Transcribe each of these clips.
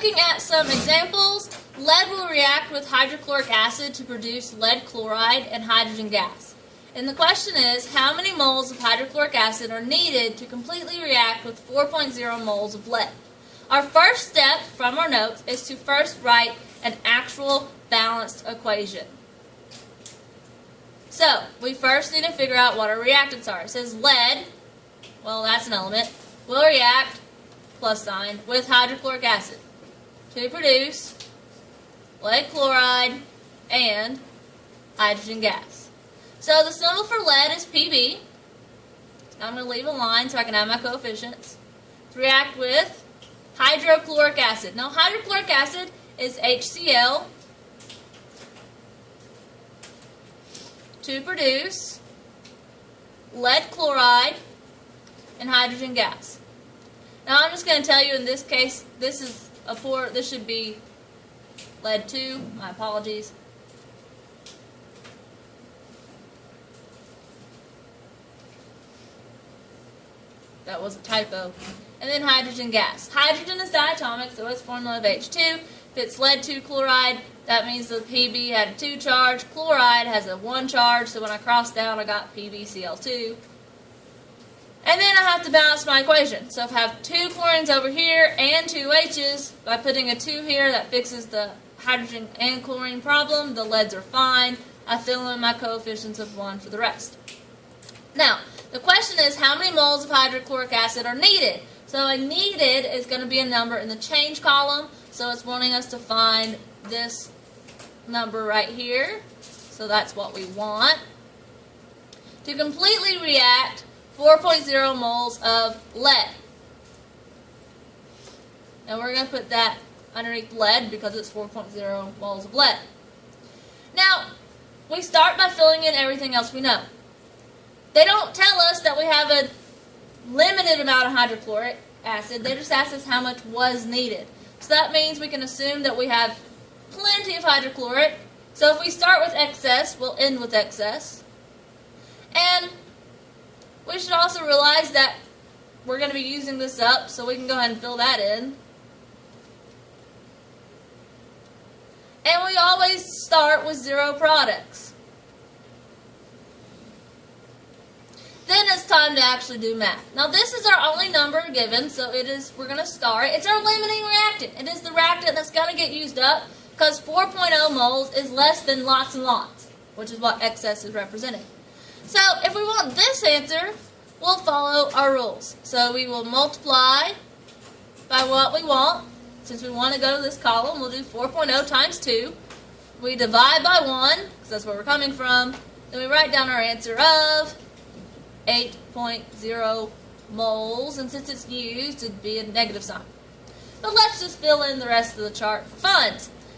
looking at some examples, lead will react with hydrochloric acid to produce lead chloride and hydrogen gas. And the question is, how many moles of hydrochloric acid are needed to completely react with 4.0 moles of lead? Our first step from our notes is to first write an actual balanced equation. So, we first need to figure out what our reactants are. It says lead, well that's an element, will react, plus sign, with hydrochloric acid to produce lead chloride and hydrogen gas. So the symbol for lead is Pb. I'm going to leave a line so I can have my coefficients. To react with hydrochloric acid. Now hydrochloric acid is HCl to produce lead chloride and hydrogen gas. Now I'm just going to tell you in this case, this should be lead 2. My apologies. That was a typo. And then hydrogen gas. Hydrogen is diatomic, so it's formula of H2. If it's lead 2 chloride, that means the Pb had a 2 charge. Chloride has a 1 charge, so when I cross down, I got PbCl2. And then I have to balance my equation. So if I have 2 chlorines over here and 2 H's, by putting a 2 here, that fixes the hydrogen and chlorine problem. The leads are fine. I fill in my coefficients of 1 for the rest. Now, the question is how many moles of hydrochloric acid are needed? So a needed is going to be a number in the change column. So it's wanting us to find this number right here. So that's what we want. To completely react 4.0 moles of lead. And we're going to put that underneath lead because it's 4.0 moles of lead. Now, we start by filling in everything else we know. They don't tell us that we have a limited amount of hydrochloric acid. They just ask us how much was needed. So that means we can assume that we have plenty of hydrochloric. So if we start with excess, we'll end with excess. And we should also realize that we're going to be using this up, so we can go ahead and fill that in. And we always start with zero products. Then it's time to actually do math. Now this is our only number given, so we're going to start. It's our limiting reactant. It is the reactant that's going to get used up because 4.0 moles is less than lots and lots, which is what excess is representing. So if we want this answer, we'll follow our rules. So we will multiply by what we want. Since we want to go to this column, we'll do 4.0 times 2. We divide by 1, because that's where we're coming from. Then we write down our answer of 8.0 moles. And since it's used, it'd be a negative sign. But let's just fill in the rest of the chart for fun.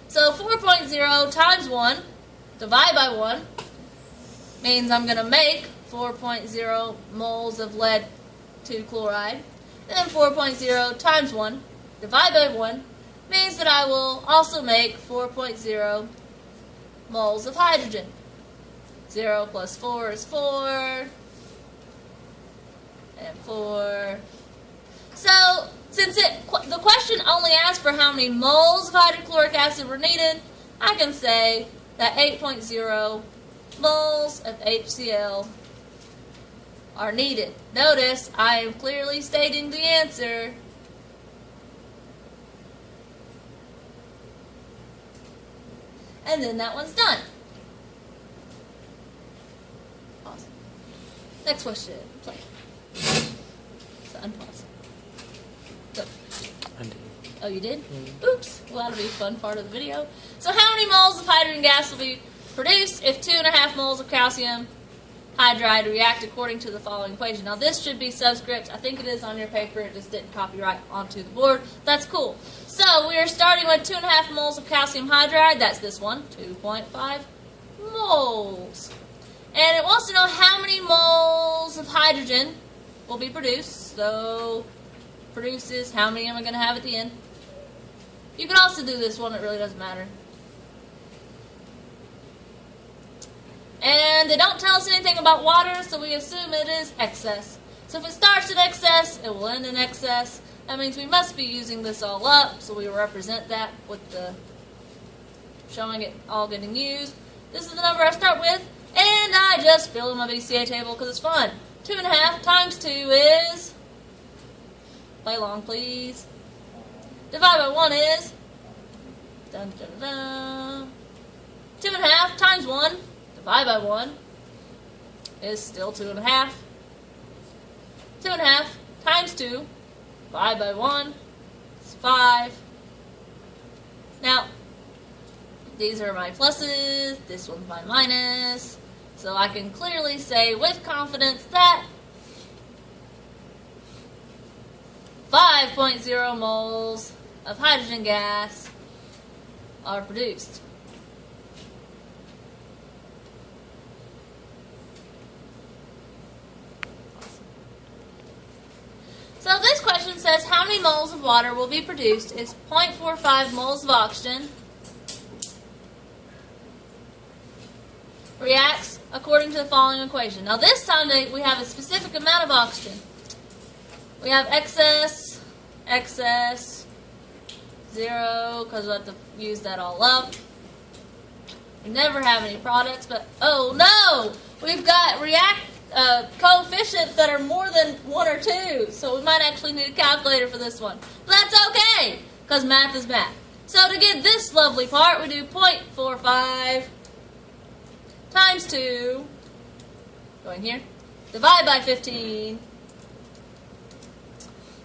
So 4.0 times 1, divide by 1, means I'm going to make 4.0 moles of lead 2 chloride. Then 4.0 times 1, divide by 1, means that I will also make 4.0 moles of hydrogen. 0 plus 4 is 4, and 4. So, since the question only asked for how many moles of hydrochloric acid were needed, I can say that 8.0 moles of HCl are needed. Notice I am clearly stating the answer. And then that one's done. Awesome. Next question. Play. So unpause. Go. Undo. Oh, you did? Oops. Well, that'll be a fun part of the video. So how many moles of hydrogen gas will be produced if 2.5 moles of calcium hydride react according to the following equation? Now this should be subscript. I think it is on your paper. It just didn't copyright onto the board. That's cool. So we are starting with 2.5 moles of calcium hydride. That's this one, 2.5 moles. And it wants to know how many moles of hydrogen will be produced. So produces, how many am I going to have at the end? You can also do this one. It really doesn't matter. And they don't tell us anything about water, so we assume it is excess. So if it starts at excess, it will end in excess. That means we must be using this all up, so we represent that with the showing it all getting used. This is the number I start with, and I just fill in my VCA table because it's fun. 2.5 times 2 is, play along please, divide by 1 is, dun, dun, dun, 2.5 times 1, divide by 1, is still 2.5. 2.5 times 2, divide by 1, is 5. Now, these are my pluses, this one's my minus, so I can clearly say with confidence that 5.0 moles of hydrogen gas are produced. So this question says how many moles of water will be produced if 0.45 moles of oxygen reacts according to the following equation. Now this time we have a specific amount of oxygen. We have excess, 0, because we'll have to use that all up. We never have any products, but oh no! We've got coefficients that are more than 1 or 2, so we might actually need a calculator for this one. But that's okay, because math is math. So to get this lovely part, we do 0.45 times 2, going here, divide by 15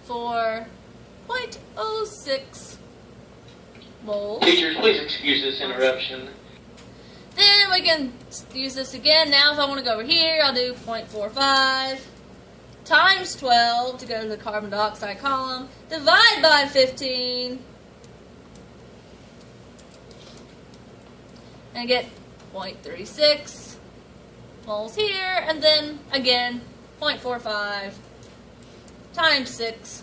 for 0.06 moles. Teachers, please excuse this interruption. Then we can use this again. Now if I want to go over here, I'll do 0.45 times 12 to go to the carbon dioxide column, divide by 15, and get 0.36 moles here, and then again 0.45 times 6,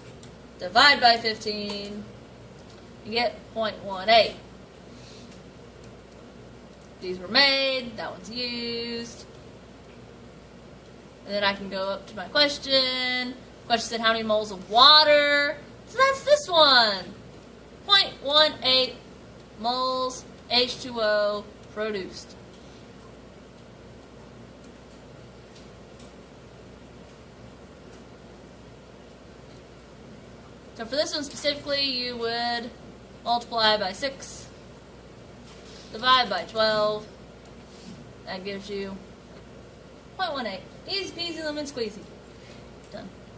divide by 15, you get 0.18. These were made, that one's used. And then I can go up to my question. Question said how many moles of water? So that's this one. 0.18 moles H2O produced. So for this one specifically, you would multiply by 6, divide by 12. That gives you 0.18. Easy peasy lemon squeezy.